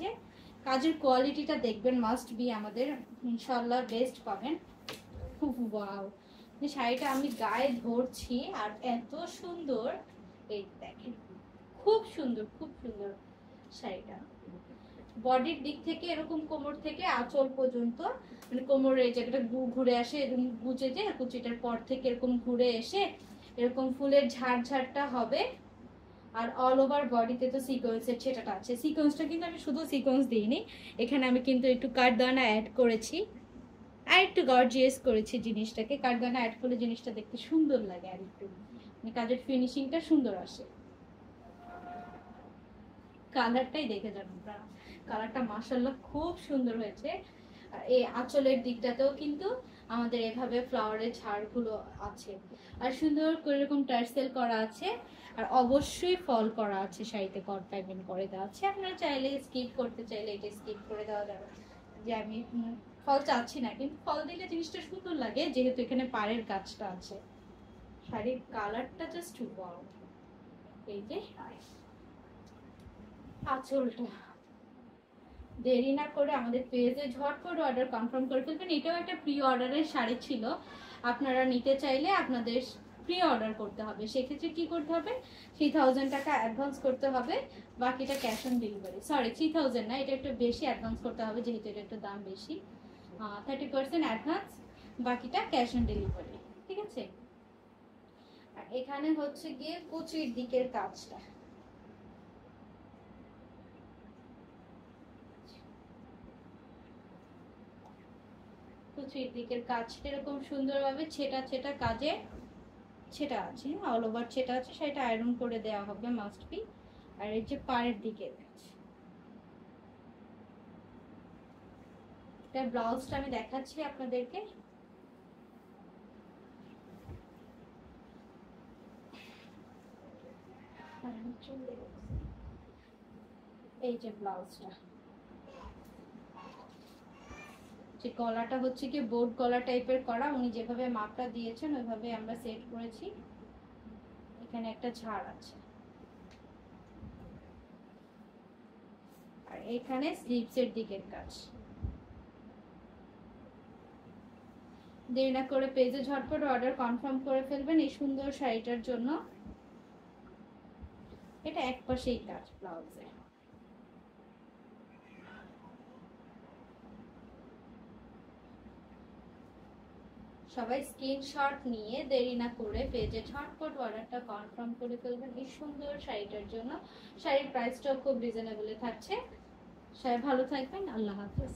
আছে। কাজের কোয়ালিটিটা দেখবেন, মাস্ট বি আমাদের ইনশাআল্লাহ বেস্ট পাবেন। ওয়াও, এই শাড়িটা আমি গায়ে ধরছি আর এত সুন্দর, এই দেখেন খুব সুন্দর, খুব সুন্দর শাড়িটা। বডির দিক থেকে এরকম কোমর থেকে আঁচল পর্যন্ত, মানে কোমরের এই জায়গাটা ঘুরে আসে, এরকম গুজে যে কুচিটার পর থেকে এরকম ঘুরে এসে এরকম ফুলের ঝাড় হবে। আর অল ওভার বডিতে তো সিকোয়েন্সের ছেটাটা আছে। সিকোয়েন্সটা কিন্তু আমি শুধু সিকোয়েন্স দিইনি, এখানে আমি কিন্তু একটু কাঠদানা অ্যাড করেছি আর একটু গর্জিয়াস করেছি জিনিসটাকে। কাঠদানা অ্যাড করলে জিনিসটা দেখতে সুন্দর লাগে আর একটু, মানে কাজের ফিনিশিংটা সুন্দর আসে। কালারটাই দেখে যান আপনারা, কালারটা মাশাআল্লাহ খুব সুন্দর হয়েছে। আর এই আঁচলের দিকটাতেও কিন্তু আমাদের এভাবে ফ্লাওয়ারের ঝাড়গুলো আছে আর সুন্দর করে এরকম টার্সেল করা আছে। আর অবশ্যই ফল করা আছে, শাড়িতে কট পাইপিং করে দেওয়া আছে। আপনারা চাইলে স্কিপ করতে চাইলে এটা স্কিপ করে দেওয়া যাবে, যে আমি ফল চাচ্ছি না, কিন্তু ফল দিলে জিনিসটা সুন্দর লাগে যেহেতু এখানে পাড়ের কাজটা আছে। শাড়ির কালারটা জাস্ট ওয়াও। এই যে আঁচলটা, দেরি না করে আমাদের পেজে ঝটপট অর্ডার কনফার্ম করে ফেলবেন। এটাও একটা প্রি অর্ডারের শাড়ি ছিল, আপনারা নিতে চাইলে আপনাদের প্রি অর্ডার করতে হবে। সেক্ষেত্রে কি করতে হবে, 3000 টাকা অ্যাডভান্স করতে হবে, বাকিটা ক্যাশ অন ডেলিভারি। সরি 3000 না, এটা একটু বেশি অ্যাডভান্স করতে হবে যেহেতু এটা একটু দাম বেশি। 30% অ্যাডভান্স, বাকিটা ক্যাশ অন ডেলিভারি, ঠিক আছে। আর এখানে হচ্ছে গিয়ে কুচির দিকের কাজটা, কুচির দিকের কাজটা এরকম সুন্দরভাবে ছেটা কাজে ছেটা আছে, অল ওভার ছেটা আছে, সেটা আয়রন করে দেওয়া হবে মাস্ট বি। আর এই যে পাড়ের দিকে এটা ব্লাউজটা আমি দেখাচ্ছি আপনাদেরকে। এই যে ব্লাউজটা, যে গলাটা হচ্ছে কি বোর্ড গলা টাইপের করা, উনি যেভাবে মাপটা দিয়েছেন ওইভাবে আমরা সেট করেছি। এখানে একটা ঝাড় আছে আর এখানে স্লিভসের দিকের কাজ। দেরি না করে পেজে ঝটপট অর্ডার কনফার্ম করে ফেলবেন এই সুন্দর শাড়িটার জন্য। এটা এক পাশেই কাজ ব্লাউজে। সবাই স্ক্রিনশট নিয়ে দেরি না করে পেজে ঝটপট অর্ডারটা কনফার্ম করে ফেলবেন এই সুন্দর শাড়িটার জন্য। শাড়ির প্রাইসটাও খুব রিজনেবলে থাকছে। সবাই ভালো থাকবেন, আল্লাহ হাফেজ।